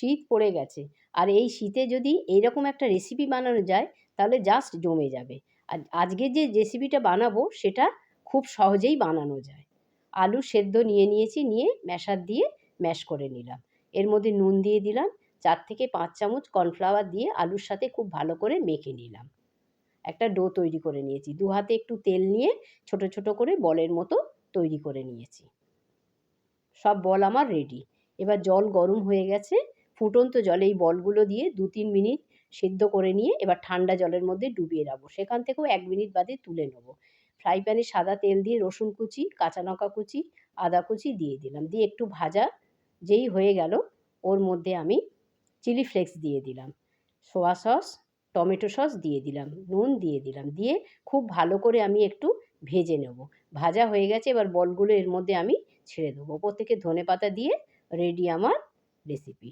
শীত পড়ে গেছে, আর এই শীতে যদি এইরকম একটা রেসিপি বানানো যায় তাহলে জাস্ট জমে যাবে। আর আজকে যে রেসিপিটা বানাবো সেটা খুব সহজেই বানানো যায়। আলু সেদ্ধ নিয়েছি, নিয়ে ম্যাশার দিয়ে ম্যাশ করে নিলাম। এর মধ্যে নুন দিয়ে দিলাম, 4 থেকে 5 চামচ কর্নফ্লাওয়ার দিয়ে আলুর সাথে খুব ভালো করে মেখে নিলাম। একটা ডো তৈরি করে নিয়েছি। 2 হাতে একটু তেল নিয়ে ছোট ছোট করে বলের মতো তৈরি করে নিয়েছি। সব বল আমার রেডি। এবার জল গরম হয়ে গেছে, ফুটন্ত জলে এই বলগুলো দিয়ে 2-3 মিনিট সেদ্ধ করে নিয়ে এবার ঠান্ডা জলের মধ্যে ডুবিয়ে রাখবো। সেখান থেকেও 1 মিনিট বাদে তুলে নেবো। ফ্রাই প্যানে সাদা তেল দিয়ে রসুন কুচি, কাঁচা লঙ্কা কুচি, আদা কুচি দিয়ে দিলাম। দিয়ে একটু ভাজা যেই হয়ে গেল ওর মধ্যে আমি চিলি ফ্লেক্স দিয়ে দিলাম, সোয়া সস, টমেটো সস দিয়ে দিলাম, নুন দিয়ে দিলাম। দিয়ে খুব ভালো করে আমি একটু ভেজে নেব। ভাজা হয়ে গেছে, এবার বলগুলো এর মধ্যে আমি ছেড়ে দেবো। ওপর থেকে ধনেপাতা দিয়ে রেডি আমার রেসিপি।